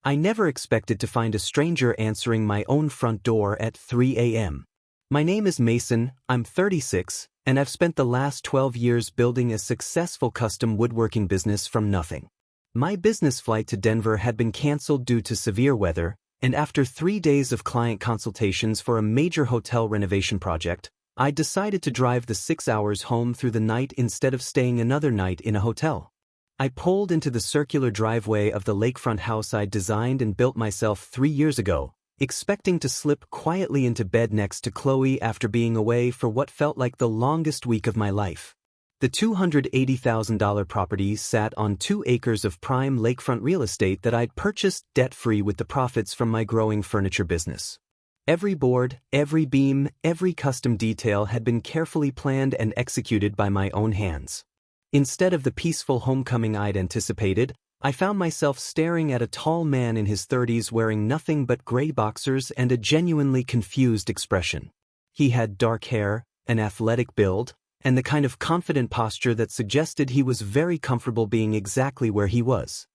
I never expected to find a stranger answering my own front door at 3 a.m. My name is Mason, I'm 36, and I've spent the last 12 years building a successful custom woodworking business from nothing. My business flight to Denver had been canceled due to severe weather, and after 3 days of client consultations for a major hotel renovation project, I decided to drive the 6 hours home through the night instead of staying another night in a hotel. I pulled into the circular driveway of the lakefront house I designed and built myself 3 years ago, expecting to slip quietly into bed next to Chloe after being away for what felt like the longest week of my life. The $280,000 property sat on 2 acres of prime lakefront real estate that I'd purchased debt-free with the profits from my growing furniture business. Every board, every beam, every custom detail had been carefully planned and executed by my own hands. Instead of the peaceful homecoming I'd anticipated, I found myself staring at a tall man in his 30s wearing nothing but gray boxers and a genuinely confused expression. He had dark hair, an athletic build, and the kind of confident posture that suggested he was very comfortable being exactly where he was.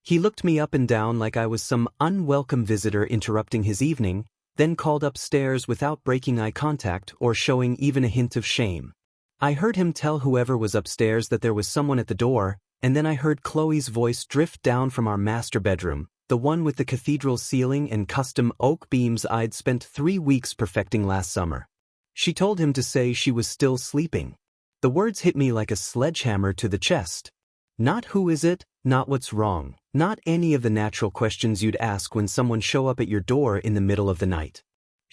He looked me up and down like I was some unwelcome visitor interrupting his evening, then called upstairs without breaking eye contact or showing even a hint of shame. I heard him tell whoever was upstairs that there was someone at the door, and then I heard Chloe's voice drift down from our master bedroom, the one with the cathedral ceiling and custom oak beams I'd spent 3 weeks perfecting last summer. She told him to say she was still sleeping. The words hit me like a sledgehammer to the chest. Not who is it, not what's wrong, not any of the natural questions you'd ask when someone show up at your door in the middle of the night.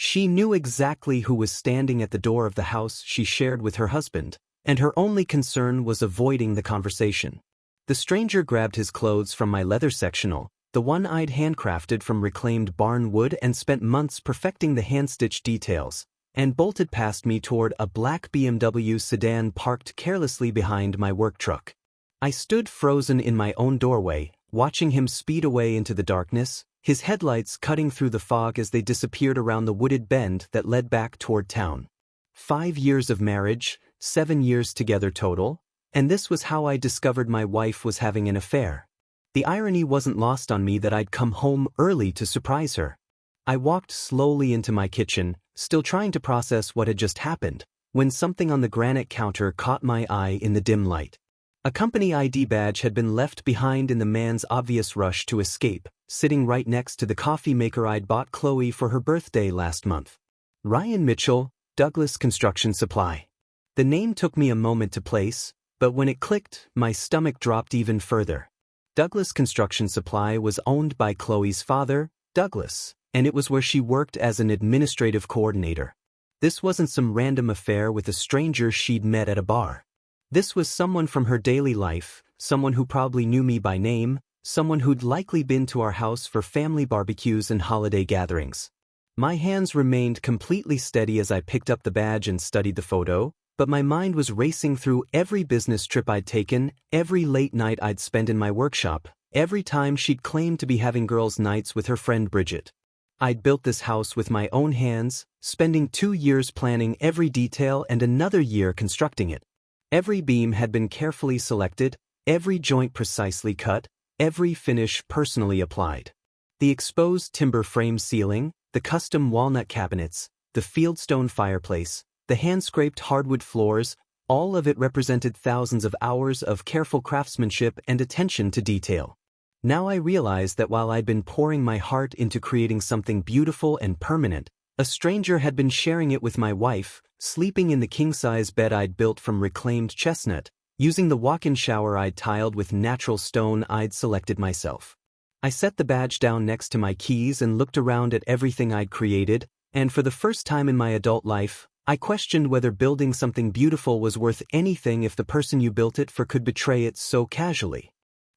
She knew exactly who was standing at the door of the house she shared with her husband, and her only concern was avoiding the conversation. The stranger grabbed his clothes from my leather sectional, the one I'd handcrafted from reclaimed barn wood and spent months perfecting the hand-stitched details, and bolted past me toward a black BMW sedan parked carelessly behind my work truck. I stood frozen in my own doorway, watching him speed away into the darkness, his headlights cutting through the fog as they disappeared around the wooded bend that led back toward town. 5 years of marriage, 7 years together total, and this was how I discovered my wife was having an affair. The irony wasn't lost on me that I'd come home early to surprise her. I walked slowly into my kitchen, still trying to process what had just happened, when something on the granite counter caught my eye in the dim light. A company ID badge had been left behind in the man's obvious rush to escape, sitting right next to the coffee maker I'd bought Chloe for her birthday last month. Ryan Mitchell, Douglas Construction Supply. The name took me a moment to place, but when it clicked, my stomach dropped even further. Douglas Construction Supply was owned by Chloe's father, Douglas, and it was where she worked as an administrative coordinator. This wasn't some random affair with a stranger she'd met at a bar. This was someone from her daily life, someone who probably knew me by name, someone who'd likely been to our house for family barbecues and holiday gatherings. My hands remained completely steady as I picked up the badge and studied the photo, but my mind was racing through every business trip I'd taken, every late night I'd spent in my workshop, every time she'd claimed to be having girls' nights with her friend Bridget. I'd built this house with my own hands, spending 2 years planning every detail and another year constructing it. Every beam had been carefully selected, every joint precisely cut, every finish personally applied. The exposed timber frame ceiling, the custom walnut cabinets, the fieldstone fireplace, the hand-scraped hardwood floors, all of it represented thousands of hours of careful craftsmanship and attention to detail. Now I realized that while I'd been pouring my heart into creating something beautiful and permanent, a stranger had been sharing it with my wife, sleeping in the king-size bed I'd built from reclaimed chestnut, using the walk-in shower I'd tiled with natural stone I'd selected myself. I set the badge down next to my keys and looked around at everything I'd created, and for the first time in my adult life, I questioned whether building something beautiful was worth anything if the person you built it for could betray it so casually.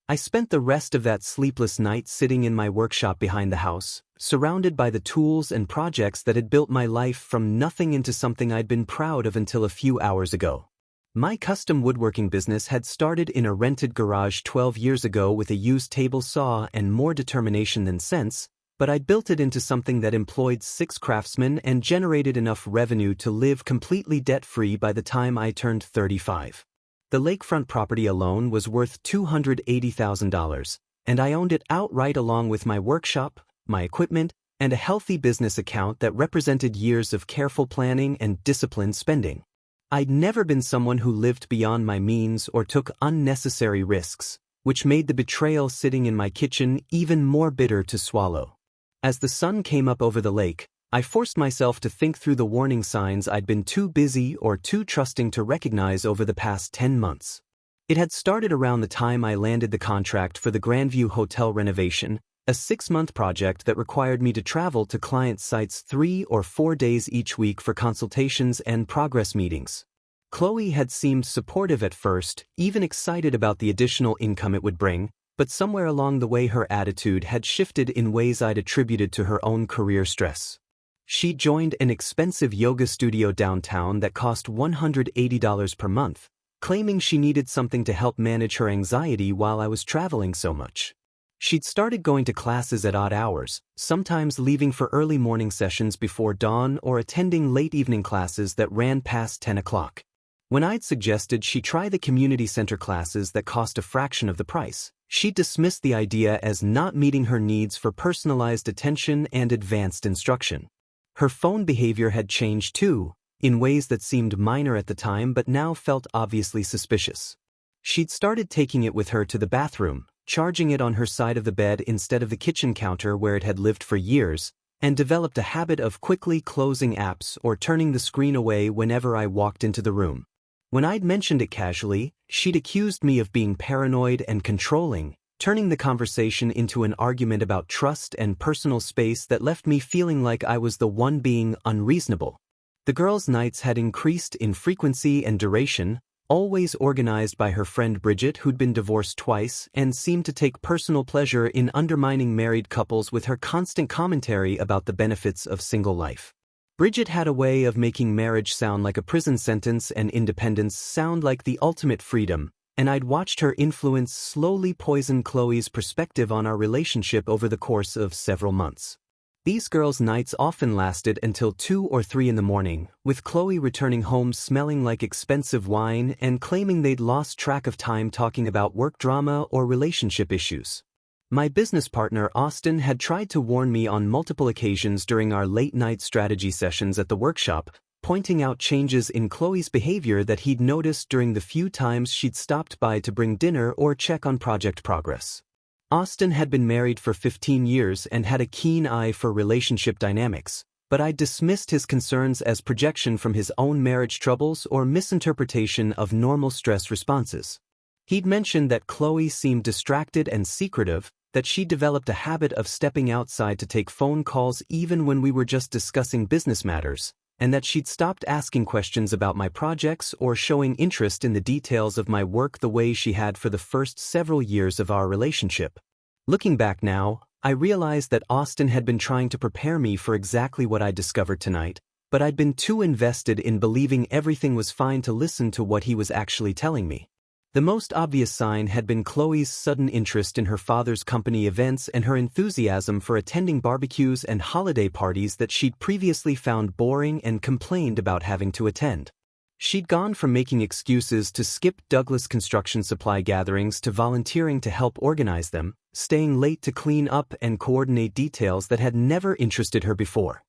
I spent the rest of that sleepless night sitting in my workshop behind the house, surrounded by the tools and projects that had built my life from nothing into something I'd been proud of until a few hours ago. My custom woodworking business had started in a rented garage 12 years ago with a used table saw and more determination than sense, but I'd built it into something that employed 6 craftsmen and generated enough revenue to live completely debt-free by the time I turned 35. The lakefront property alone was worth $280,000, and I owned it outright along with my workshop, my equipment, and a healthy business account that represented years of careful planning and disciplined spending. I'd never been someone who lived beyond my means or took unnecessary risks, which made the betrayal sitting in my kitchen even more bitter to swallow. As the sun came up over the lake, I forced myself to think through the warning signs I'd been too busy or too trusting to recognize over the past 10 months. It had started around the time I landed the contract for the Grandview Hotel renovation, a 6-month project that required me to travel to client sites 3 or 4 days each week for consultations and progress meetings. Chloe had seemed supportive at first, even excited about the additional income it would bring, but somewhere along the way her attitude had shifted in ways I'd attributed to her own career stress. She joined an expensive yoga studio downtown that cost $180 per month, claiming she needed something to help manage her anxiety while I was traveling so much. She'd started going to classes at odd hours, sometimes leaving for early morning sessions before dawn or attending late evening classes that ran past 10 o'clock. When I'd suggested she try the community center classes that cost a fraction of the price, she dismissed the idea as not meeting her needs for personalized attention and advanced instruction. Her phone behavior had changed too, in ways that seemed minor at the time but now felt obviously suspicious. She'd started taking it with her to the bathroom, charging it on her side of the bed instead of the kitchen counter where it had lived for years, and developed a habit of quickly closing apps or turning the screen away whenever I walked into the room. When I'd mentioned it casually, she'd accused me of being paranoid and controlling, turning the conversation into an argument about trust and personal space that left me feeling like I was the one being unreasonable. The girls' nights had increased in frequency and duration, always organized by her friend Bridget, who'd been divorced twice and seemed to take personal pleasure in undermining married couples with her constant commentary about the benefits of single life. Bridget had a way of making marriage sound like a prison sentence and independence sound like the ultimate freedom, and I'd watched her influence slowly poison Chloe's perspective on our relationship over the course of several months. These girls' nights often lasted until 2 or 3 in the morning, with Chloe returning home smelling like expensive wine and claiming they'd lost track of time talking about work drama or relationship issues. My business partner Austin had tried to warn me on multiple occasions during our late-night strategy sessions at the workshop, pointing out changes in Chloe's behavior that he'd noticed during the few times she'd stopped by to bring dinner or check on project progress. Austin had been married for 15 years and had a keen eye for relationship dynamics, but I dismissed his concerns as projection from his own marriage troubles or misinterpretation of normal stress responses. He'd mentioned that Chloe seemed distracted and secretive, that she developed a habit of stepping outside to take phone calls even when we were just discussing business matters, and that she'd stopped asking questions about my projects or showing interest in the details of my work the way she had for the first several years of our relationship. Looking back now, I realized that Austin had been trying to prepare me for exactly what I discovered tonight, but I'd been too invested in believing everything was fine to listen to what he was actually telling me. The most obvious sign had been Chloe's sudden interest in her father's company events and her enthusiasm for attending barbecues and holiday parties that she'd previously found boring and complained about having to attend. She'd gone from making excuses to skip Douglas Construction Supply gatherings to volunteering to help organize them, staying late to clean up and coordinate details that had never interested her before.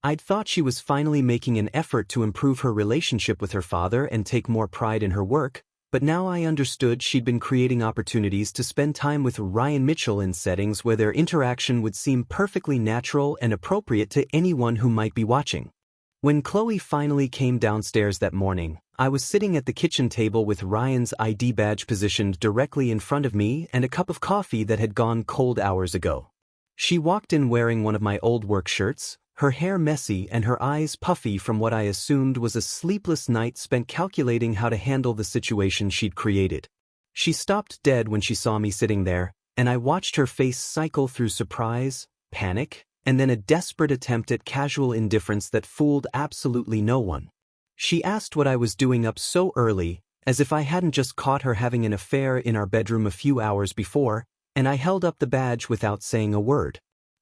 I'd thought she was finally making an effort to improve her relationship with her father and take more pride in her work, but now I understood she'd been creating opportunities to spend time with Ryan Mitchell in settings where their interaction would seem perfectly natural and appropriate to anyone who might be watching. When Chloe finally came downstairs that morning, I was sitting at the kitchen table with Ryan's ID badge positioned directly in front of me and a cup of coffee that had gone cold hours ago. She walked in wearing one of my old work shirts, her hair messy and her eyes puffy from what I assumed was a sleepless night spent calculating how to handle the situation she'd created. She stopped dead when she saw me sitting there, and I watched her face cycle through surprise, panic, and then a desperate attempt at casual indifference that fooled absolutely no one. She asked what I was doing up so early, as if I hadn't just caught her having an affair in our bedroom a few hours before, and I held up the badge without saying a word.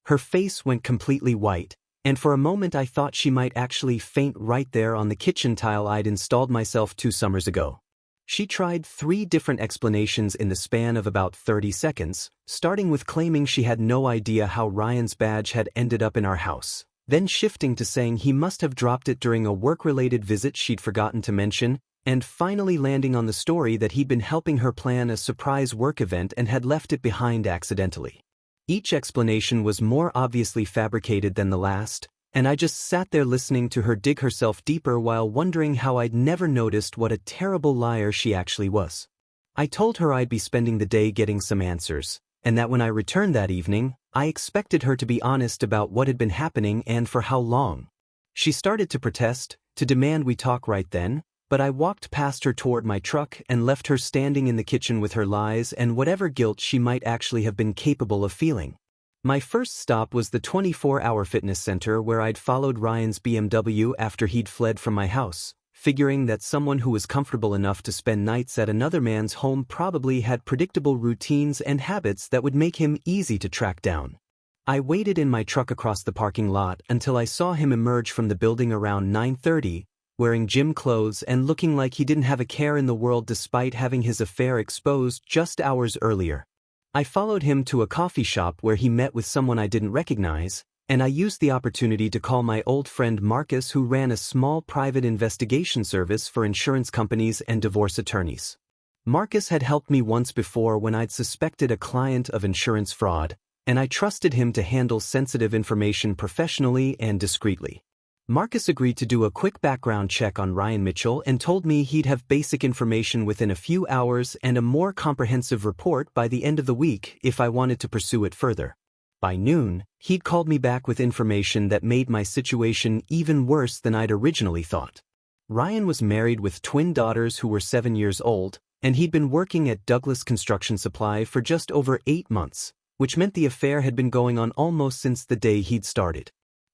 Her face went completely white, and for a moment I thought she might actually faint right there on the kitchen tile I'd installed myself 2 summers ago. She tried 3 different explanations in the span of about 30 seconds, starting with claiming she had no idea how Ryan's badge had ended up in our house, then shifting to saying he must have dropped it during a work-related visit she'd forgotten to mention, and finally landing on the story that he'd been helping her plan a surprise work event and had left it behind accidentally. Each explanation was more obviously fabricated than the last, and I just sat there listening to her dig herself deeper while wondering how I'd never noticed what a terrible liar she actually was. I told her I'd be spending the day getting some answers, and that when I returned that evening, I expected her to be honest about what had been happening and for how long. She started to protest, to demand we talk right then, but I walked past her toward my truck and left her standing in the kitchen with her lies and whatever guilt she might actually have been capable of feeling. My first stop was the 24-hour fitness center where I'd followed Ryan's BMW after he'd fled from my house, figuring that someone who was comfortable enough to spend nights at another man's home probably had predictable routines and habits that would make him easy to track down. I waited in my truck across the parking lot until I saw him emerge from the building around 9:30, wearing gym clothes and looking like he didn't have a care in the world despite having his affair exposed just hours earlier. I followed him to a coffee shop where he met with someone I didn't recognize, and I used the opportunity to call my old friend Marcus, who ran a small private investigation service for insurance companies and divorce attorneys. Marcus had helped me once before when I'd suspected a client of insurance fraud, and I trusted him to handle sensitive information professionally and discreetly. Marcus agreed to do a quick background check on Ryan Mitchell and told me he'd have basic information within a few hours and a more comprehensive report by the end of the week if I wanted to pursue it further. By noon, he'd called me back with information that made my situation even worse than I'd originally thought. Ryan was married with twin daughters who were 7 years old, and he'd been working at Douglas Construction Supply for just over 8 months, which meant the affair had been going on almost since the day he'd started.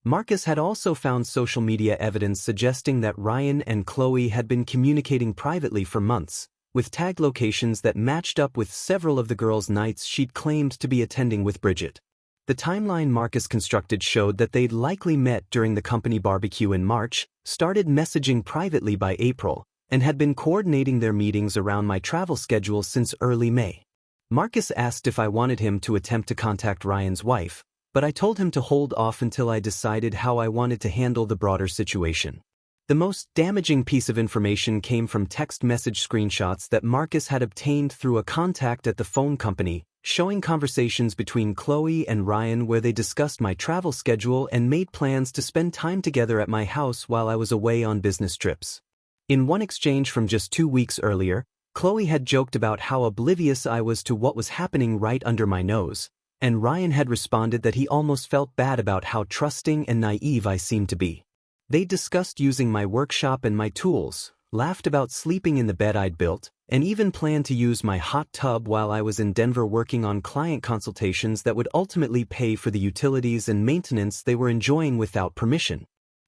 Marcus had also found social media evidence suggesting that Ryan and Chloe had been communicating privately for months, with tag locations that matched up with several of the girls' nights she'd claimed to be attending with Bridget. The timeline Marcus constructed showed that they'd likely met during the company barbecue in March, started messaging privately by April, and had been coordinating their meetings around my travel schedule since early May. Marcus asked if I wanted him to attempt to contact Ryan's wife, but I told him to hold off until I decided how I wanted to handle the broader situation. The most damaging piece of information came from text message screenshots that Marcus had obtained through a contact at the phone company, showing conversations between Chloe and Ryan where they discussed my travel schedule and made plans to spend time together at my house while I was away on business trips. In one exchange from just 2 weeks earlier, Chloe had joked about how oblivious I was to what was happening right under my nose, and Ryan had responded that he almost felt bad about how trusting and naive I seemed to be. They discussed using my workshop and my tools, laughed about sleeping in the bed I'd built, and even planned to use my hot tub while I was in Denver working on client consultations that would ultimately pay for the utilities and maintenance they were enjoying without permission.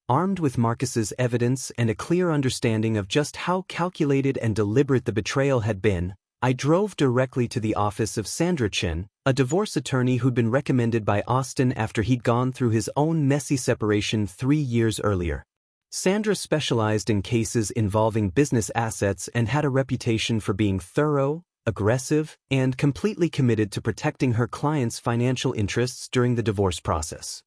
Armed with Marcus's evidence and a clear understanding of just how calculated and deliberate the betrayal had been, I drove directly to the office of Sandra Chen, a divorce attorney who'd been recommended by Austin after he'd gone through his own messy separation 3 years earlier. Sandra specialized in cases involving business assets and had a reputation for being thorough, aggressive, and completely committed to protecting her clients' financial interests during the divorce process.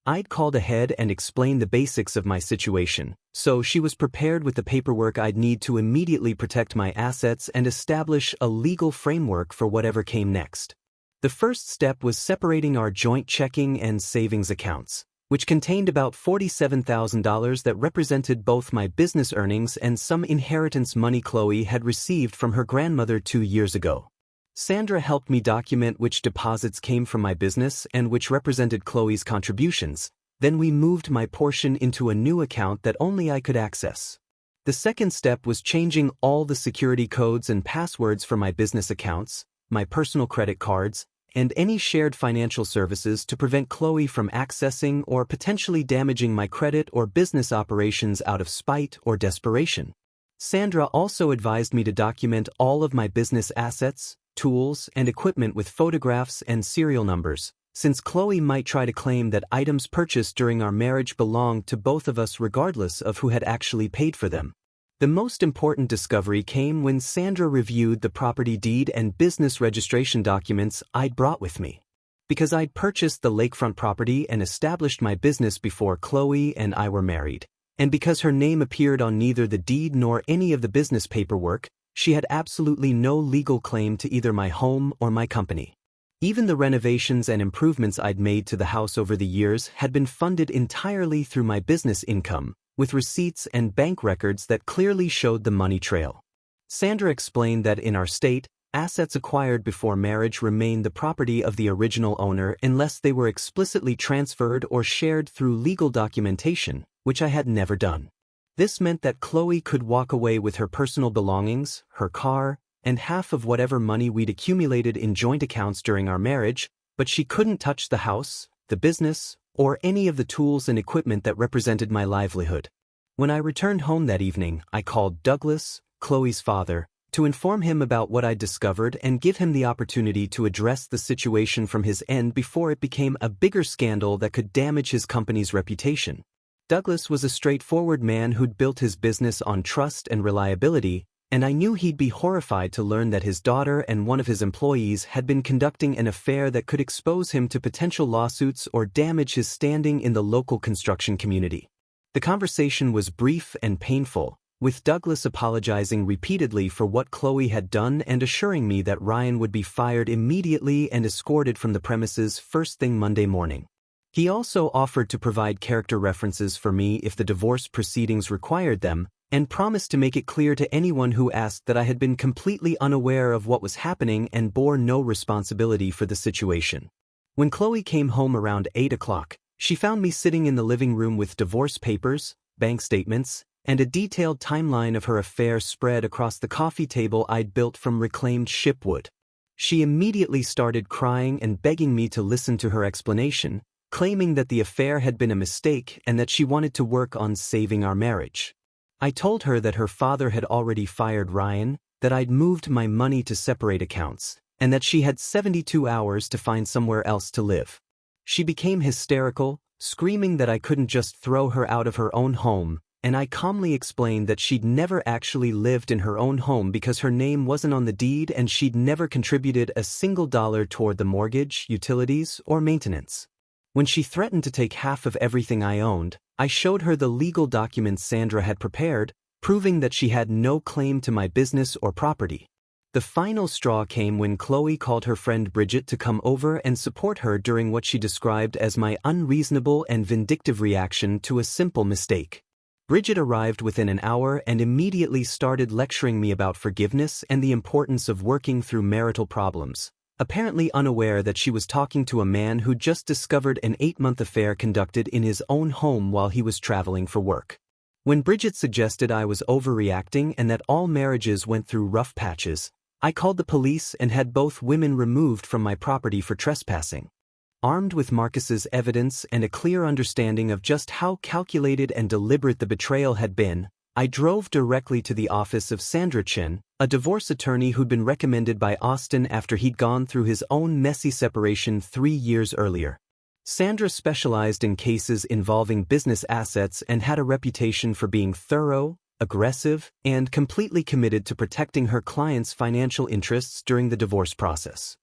I'd called ahead and explained the basics of my situation, so she was prepared with the paperwork I'd need to immediately protect my assets and establish a legal framework for whatever came next. The first step was separating our joint checking and savings accounts, which contained about $47,000 that represented both my business earnings and some inheritance money Chloe had received from her grandmother 2 years ago. Sandra helped me document which deposits came from my business and which represented Chloe's contributions. Then we moved my portion into a new account that only I could access. The second step was changing all the security codes and passwords for my business accounts, my personal credit cards, and any shared financial services to prevent Chloe from accessing or potentially damaging my credit or business operations out of spite or desperation. Sandra also advised me to document all of my business assets, tools, and equipment with photographs and serial numbers, since Chloe might try to claim that items purchased during our marriage belonged to both of us regardless of who had actually paid for them. The most important discovery came when Sandra reviewed the property deed and business registration documents I'd brought with me. Because I'd purchased the lakefront property and established my business before Chloe and I were married, and because her name appeared on neither the deed nor any of the business paperwork, she had absolutely no legal claim to either my home or my company. Even the renovations and improvements I'd made to the house over the years had been funded entirely through my business income, with receipts and bank records that clearly showed the money trail. Sandra explained that in our state, assets acquired before marriage remain the property of the original owner unless they were explicitly transferred or shared through legal documentation, which I had never done. This meant that Chloe could walk away with her personal belongings, her car, and half of whatever money we'd accumulated in joint accounts during our marriage, but she couldn't touch the house, the business, or any of the tools and equipment that represented my livelihood. When I returned home that evening, I called Douglas, Chloe's father, to inform him about what I'd discovered and give him the opportunity to address the situation from his end before it became a bigger scandal that could damage his company's reputation. Douglas was a straightforward man who'd built his business on trust and reliability, and I knew he'd be horrified to learn that his daughter and one of his employees had been conducting an affair that could expose him to potential lawsuits or damage his standing in the local construction community. The conversation was brief and painful, with Douglas apologizing repeatedly for what Chloe had done and assuring me that Ryan would be fired immediately and escorted from the premises first thing Monday morning. He also offered to provide character references for me if the divorce proceedings required them, and promised to make it clear to anyone who asked that I had been completely unaware of what was happening and bore no responsibility for the situation. When Chloe came home around 8 o'clock, she found me sitting in the living room with divorce papers, bank statements, and a detailed timeline of her affair spread across the coffee table I'd built from reclaimed shipwood. She immediately started crying and begging me to listen to her explanation, claiming that the affair had been a mistake and that she wanted to work on saving our marriage. I told her that her father had already fired Ryan, that I'd moved my money to separate accounts, and that she had 72 hours to find somewhere else to live. She became hysterical, screaming that I couldn't just throw her out of her own home, and I calmly explained that she'd never actually lived in her own home because her name wasn't on the deed and she'd never contributed a single dollar toward the mortgage, utilities, or maintenance. When she threatened to take half of everything I owned, I showed her the legal documents Sandra had prepared, proving that she had no claim to my business or property. The final straw came when Chloe called her friend Bridget to come over and support her during what she described as my unreasonable and vindictive reaction to a simple mistake. Bridget arrived within an hour and immediately started lecturing me about forgiveness and the importance of working through marital problems, apparently unaware that she was talking to a man who just discovered an 8-month affair conducted in his own home while he was traveling for work. When Bridget suggested I was overreacting and that all marriages went through rough patches, I called the police and had both women removed from my property for trespassing. Armed with Marcus's evidence and a clear understanding of just how calculated and deliberate the betrayal had been, I drove directly to the office of Sandra Chen, a divorce attorney who'd been recommended by Austin after he'd gone through his own messy separation 3 years earlier. Sandra specialized in cases involving business assets and had a reputation for being thorough, aggressive, and completely committed to protecting her clients' financial interests during the divorce process.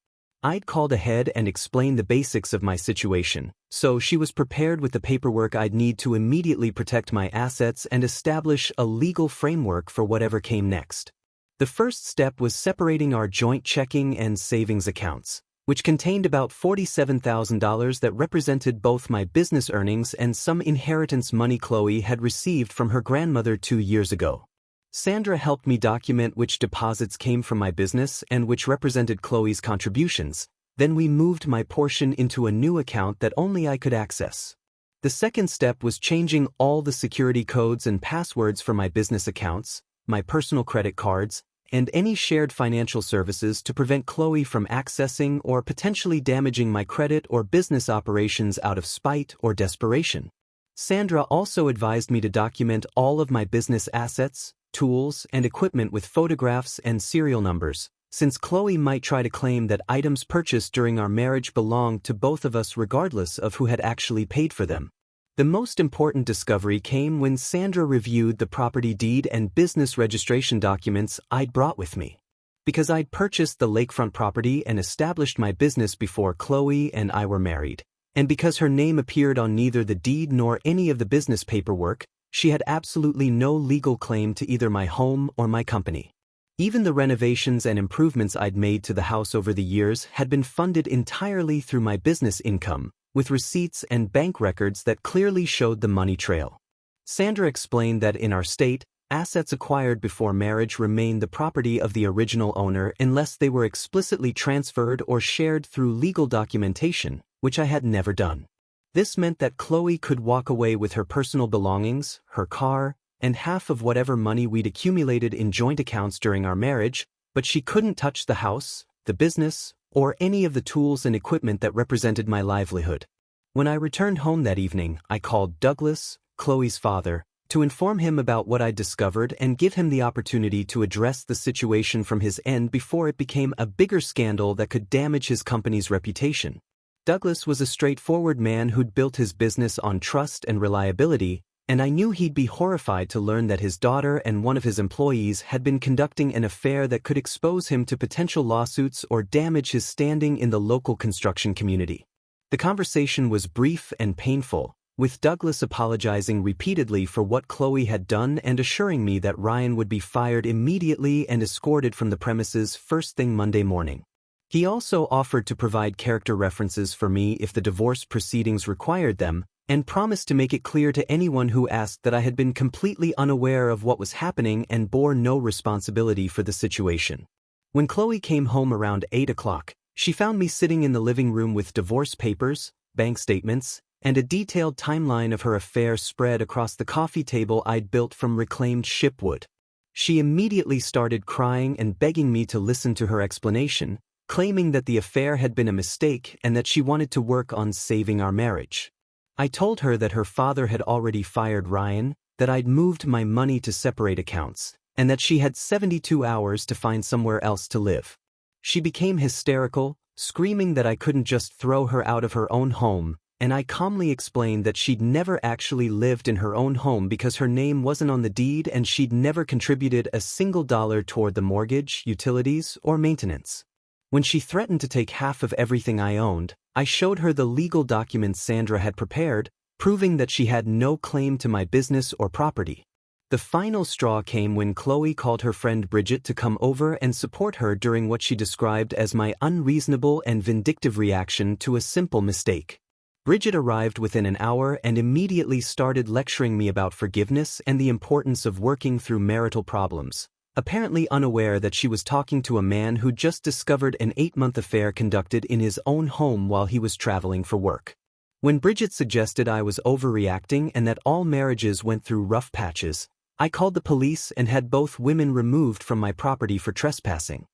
I'd called ahead and explained the basics of my situation, so she was prepared with the paperwork I'd need to immediately protect my assets and establish a legal framework for whatever came next. The first step was separating our joint checking and savings accounts, which contained about $47,000 that represented both my business earnings and some inheritance money Chloe had received from her grandmother 2 years ago. Sandra helped me document which deposits came from my business and which represented Chloe's contributions. Then we moved my portion into a new account that only I could access. The second step was changing all the security codes and passwords for my business accounts, my personal credit cards, and any shared financial services to prevent Chloe from accessing or potentially damaging my credit or business operations out of spite or desperation. Sandra also advised me to document all of my business assets, tools, and equipment with photographs and serial numbers, since Chloe might try to claim that items purchased during our marriage belonged to both of us regardless of who had actually paid for them. The most important discovery came when Sandra reviewed the property deed and business registration documents I'd brought with me. Because I'd purchased the lakefront property and established my business before Chloe and I were married, and because her name appeared on neither the deed nor any of the business paperwork, she had absolutely no legal claim to either my home or my company. Even the renovations and improvements I'd made to the house over the years had been funded entirely through my business income, with receipts and bank records that clearly showed the money trail. Sandra explained that in our state, assets acquired before marriage remain the property of the original owner unless they were explicitly transferred or shared through legal documentation, which I had never done. This meant that Chloe could walk away with her personal belongings, her car, and half of whatever money we'd accumulated in joint accounts during our marriage, but she couldn't touch the house, the business, or any of the tools and equipment that represented my livelihood. When I returned home that evening, I called Douglas, Chloe's father, to inform him about what I'd discovered and give him the opportunity to address the situation from his end before it became a bigger scandal that could damage his company's reputation. Douglas was a straightforward man who'd built his business on trust and reliability, and I knew he'd be horrified to learn that his daughter and one of his employees had been conducting an affair that could expose him to potential lawsuits or damage his standing in the local construction community. The conversation was brief and painful, with Douglas apologizing repeatedly for what Chloe had done and assuring me that Ryan would be fired immediately and escorted from the premises first thing Monday morning. He also offered to provide character references for me if the divorce proceedings required them, and promised to make it clear to anyone who asked that I had been completely unaware of what was happening and bore no responsibility for the situation. When Chloe came home around 8 o'clock, she found me sitting in the living room with divorce papers, bank statements, and a detailed timeline of her affair spread across the coffee table I'd built from reclaimed shipwood. She immediately started crying and begging me to listen to her explanation, claiming that the affair had been a mistake and that she wanted to work on saving our marriage. I told her that her father had already fired Ryan, that I'd moved my money to separate accounts, and that she had 72 hours to find somewhere else to live. She became hysterical, screaming that I couldn't just throw her out of her own home, and I calmly explained that she'd never actually lived in her own home because her name wasn't on the deed and she'd never contributed a single dollar toward the mortgage, utilities, or maintenance. When she threatened to take half of everything I owned, I showed her the legal documents Sandra had prepared, proving that she had no claim to my business or property. The final straw came when Chloe called her friend Bridget to come over and support her during what she described as my unreasonable and vindictive reaction to a simple mistake. Bridget arrived within an hour and immediately started lecturing me about forgiveness and the importance of working through marital problems, apparently unaware that she was talking to a man who just discovered an 8-month affair conducted in his own home while he was traveling for work. When Bridget suggested I was overreacting and that all marriages went through rough patches, I called the police and had both women removed from my property for trespassing.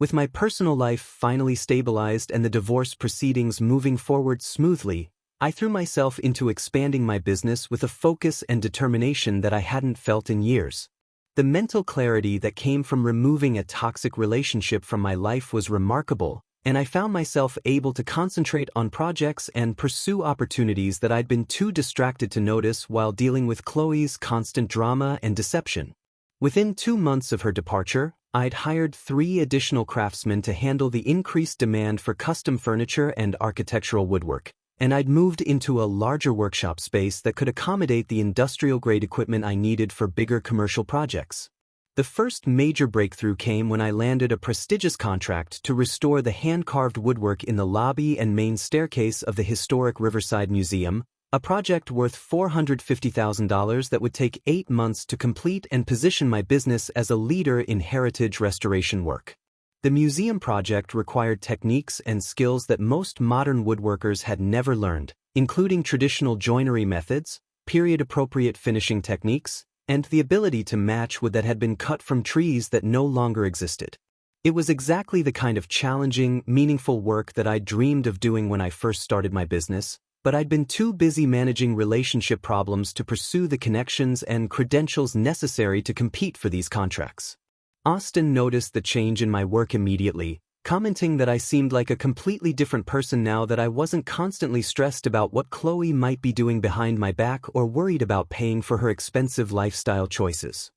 With my personal life finally stabilized and the divorce proceedings moving forward smoothly, I threw myself into expanding my business with a focus and determination that I hadn't felt in years. The mental clarity that came from removing a toxic relationship from my life was remarkable, and I found myself able to concentrate on projects and pursue opportunities that I'd been too distracted to notice while dealing with Chloe's constant drama and deception. Within 2 months of her departure, I'd hired 3 additional craftsmen to handle the increased demand for custom furniture and architectural woodwork, and I'd moved into a larger workshop space that could accommodate the industrial-grade equipment I needed for bigger commercial projects. The first major breakthrough came when I landed a prestigious contract to restore the hand-carved woodwork in the lobby and main staircase of the historic Riverside Museum, a project worth $450,000 that would take 8 months to complete and position my business as a leader in heritage restoration work. The museum project required techniques and skills that most modern woodworkers had never learned, including traditional joinery methods, period-appropriate finishing techniques, and the ability to match wood that had been cut from trees that no longer existed. It was exactly the kind of challenging, meaningful work that I dreamed of doing when I first started my business, but I'd been too busy managing relationship problems to pursue the connections and credentials necessary to compete for these contracts. Austin noticed the change in my work immediately, commenting that I seemed like a completely different person now that I wasn't constantly stressed about what Chloe might be doing behind my back or worried about paying for her expensive lifestyle choices.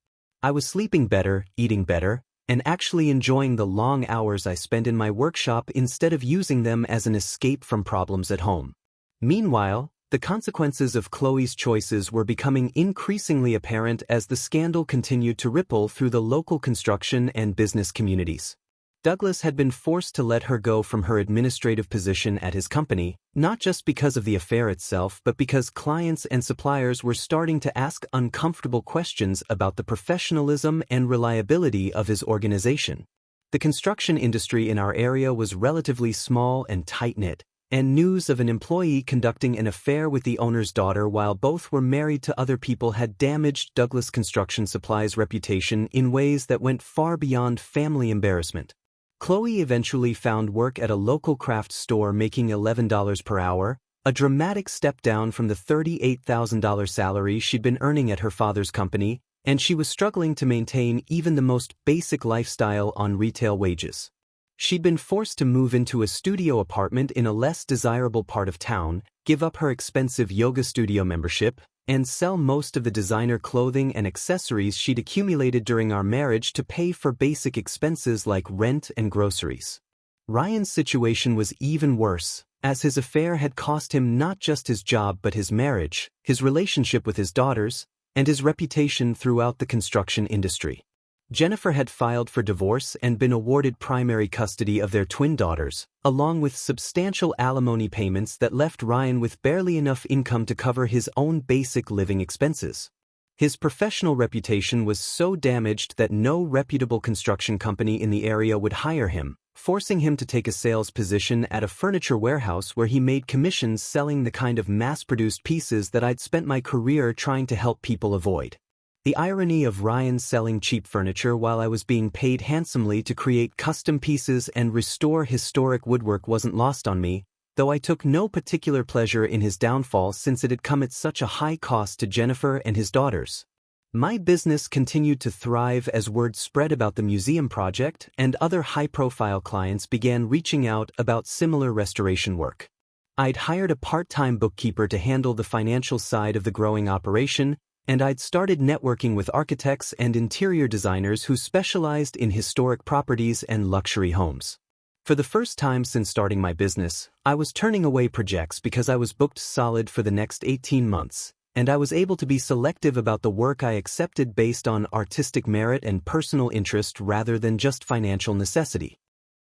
I was sleeping better, eating better, and actually enjoying the long hours I spend in my workshop instead of using them as an escape from problems at home. Meanwhile, the consequences of Chloe's choices were becoming increasingly apparent as the scandal continued to ripple through the local construction and business communities. Douglas had been forced to let her go from her administrative position at his company, not just because of the affair itself but because clients and suppliers were starting to ask uncomfortable questions about the professionalism and reliability of his organization. The construction industry in our area was relatively small and tight-knit, and news of an employee conducting an affair with the owner's daughter while both were married to other people had damaged Douglas Construction Supply's reputation in ways that went far beyond family embarrassment. Chloe eventually found work at a local craft store making $11 per hour, a dramatic step down from the $38,000 salary she'd been earning at her father's company, and she was struggling to maintain even the most basic lifestyle on retail wages. She'd been forced to move into a studio apartment in a less desirable part of town, give up her expensive yoga studio membership, and sell most of the designer clothing and accessories she'd accumulated during our marriage to pay for basic expenses like rent and groceries. Ryan's situation was even worse, as his affair had cost him not just his job but his marriage, his relationship with his daughters, and his reputation throughout the construction industry. Jennifer had filed for divorce and been awarded primary custody of their twin daughters, along with substantial alimony payments that left Ryan with barely enough income to cover his own basic living expenses. His professional reputation was so damaged that no reputable construction company in the area would hire him, forcing him to take a sales position at a furniture warehouse where he made commissions selling the kind of mass-produced pieces that I'd spent my career trying to help people avoid. The irony of Ryan selling cheap furniture while I was being paid handsomely to create custom pieces and restore historic woodwork wasn't lost on me, though I took no particular pleasure in his downfall since it had come at such a high cost to Jennifer and his daughters. My business continued to thrive as word spread about the museum project, and other high-profile clients began reaching out about similar restoration work. I'd hired a part-time bookkeeper to handle the financial side of the growing operation, and I'd started networking with architects and interior designers who specialized in historic properties and luxury homes. For the first time since starting my business, I was turning away projects because I was booked solid for the next 18 months, and I was able to be selective about the work I accepted based on artistic merit and personal interest rather than just financial necessity.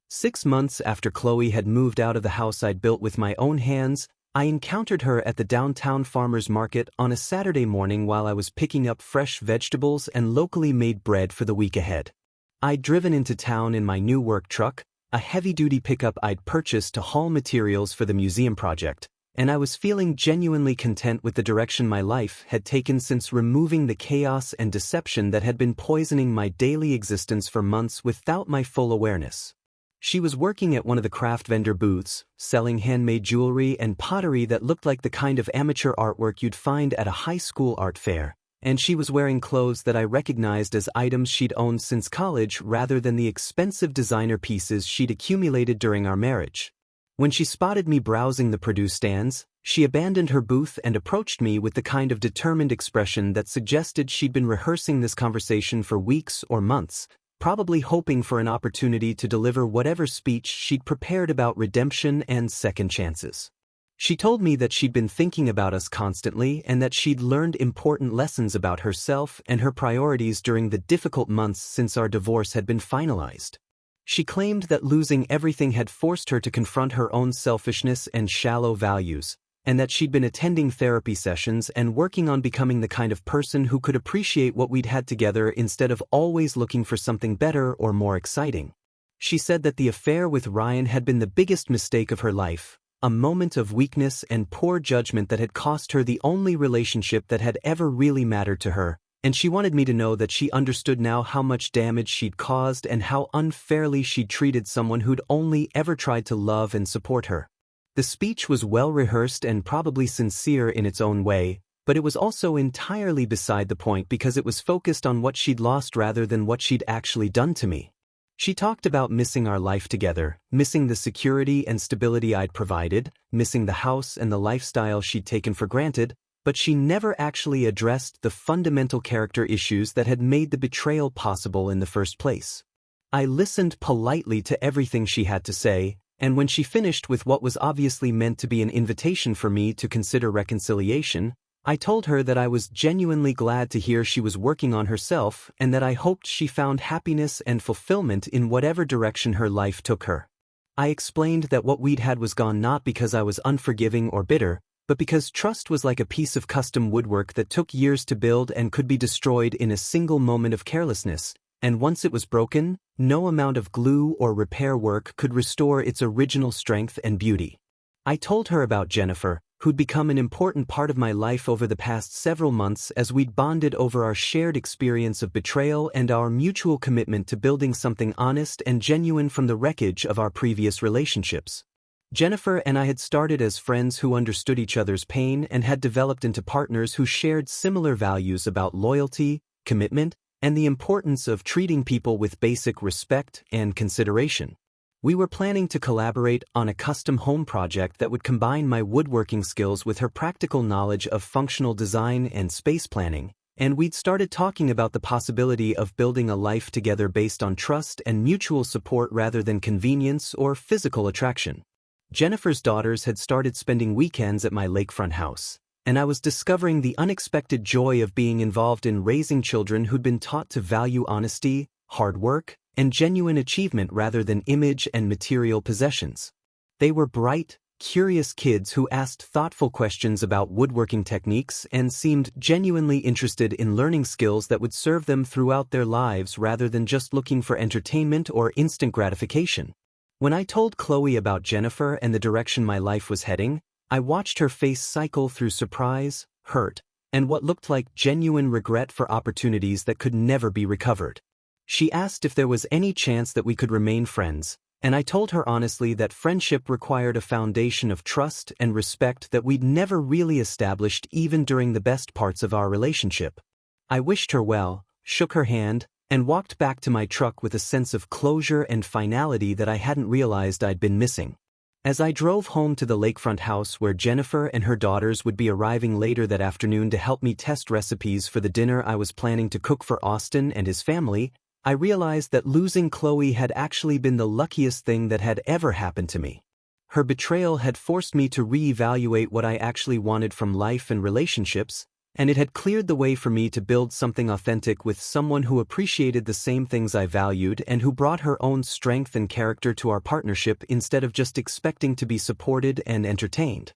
6 months after Chloe had moved out of the house I'd built with my own hands, I encountered her at the downtown farmers market on a Saturday morning while I was picking up fresh vegetables and locally made bread for the week ahead. I'd driven into town in my new work truck, a heavy-duty pickup I'd purchased to haul materials for the museum project, and I was feeling genuinely content with the direction my life had taken since removing the chaos and deception that had been poisoning my daily existence for months without my full awareness. She was working at one of the craft vendor booths, selling handmade jewelry and pottery that looked like the kind of amateur artwork you'd find at a high school art fair, and she was wearing clothes that I recognized as items she'd owned since college rather than the expensive designer pieces she'd accumulated during our marriage. When she spotted me browsing the produce stands, she abandoned her booth and approached me with the kind of determined expression that suggested she'd been rehearsing this conversation for weeks or months, probably hoping for an opportunity to deliver whatever speech she'd prepared about redemption and second chances. She told me that she'd been thinking about us constantly and that she'd learned important lessons about herself and her priorities during the difficult months since our divorce had been finalized. She claimed that losing everything had forced her to confront her own selfishness and shallow values, and that she'd been attending therapy sessions and working on becoming the kind of person who could appreciate what we'd had together instead of always looking for something better or more exciting. She said that the affair with Ryan had been the biggest mistake of her life, a moment of weakness and poor judgment that had cost her the only relationship that had ever really mattered to her, and she wanted me to know that she understood now how much damage she'd caused and how unfairly she'd treated someone who'd only ever tried to love and support her. The speech was well-rehearsed and probably sincere in its own way, but it was also entirely beside the point because it was focused on what she'd lost rather than what she'd actually done to me. She talked about missing our life together, missing the security and stability I'd provided, missing the house and the lifestyle she'd taken for granted, but she never actually addressed the fundamental character issues that had made the betrayal possible in the first place. I listened politely to everything she had to say, and when she finished with what was obviously meant to be an invitation for me to consider reconciliation, I told her that I was genuinely glad to hear she was working on herself and that I hoped she found happiness and fulfillment in whatever direction her life took her. I explained that what we'd had was gone not because I was unforgiving or bitter, but because trust was like a piece of custom woodwork that took years to build and could be destroyed in a single moment of carelessness, and once it was broken, no amount of glue or repair work could restore its original strength and beauty. I told her about Jennifer, who'd become an important part of my life over the past several months as we'd bonded over our shared experience of betrayal and our mutual commitment to building something honest and genuine from the wreckage of our previous relationships. Jennifer and I had started as friends who understood each other's pain and had developed into partners who shared similar values about loyalty, commitment, and the importance of treating people with basic respect and consideration. We were planning to collaborate on a custom home project that would combine my woodworking skills with her practical knowledge of functional design and space planning, and we'd started talking about the possibility of building a life together based on trust and mutual support rather than convenience or physical attraction. Jennifer's daughters had started spending weekends at my lakefront house, and I was discovering the unexpected joy of being involved in raising children who'd been taught to value honesty, hard work, and genuine achievement rather than image and material possessions. They were bright, curious kids who asked thoughtful questions about woodworking techniques and seemed genuinely interested in learning skills that would serve them throughout their lives rather than just looking for entertainment or instant gratification. When I told Chloe about Jennifer and the direction my life was heading, I watched her face cycle through surprise, hurt, and what looked like genuine regret for opportunities that could never be recovered. She asked if there was any chance that we could remain friends, and I told her honestly that friendship required a foundation of trust and respect that we'd never really established even during the best parts of our relationship. I wished her well, shook her hand, and walked back to my truck with a sense of closure and finality that I hadn't realized I'd been missing. As I drove home to the lakefront house where Jennifer and her daughters would be arriving later that afternoon to help me test recipes for the dinner I was planning to cook for Austin and his family, I realized that losing Chloe had actually been the luckiest thing that had ever happened to me. Her betrayal had forced me to reevaluate what I actually wanted from life and relationships, and it had cleared the way for me to build something authentic with someone who appreciated the same things I valued and who brought her own strength and character to our partnership instead of just expecting to be supported and entertained.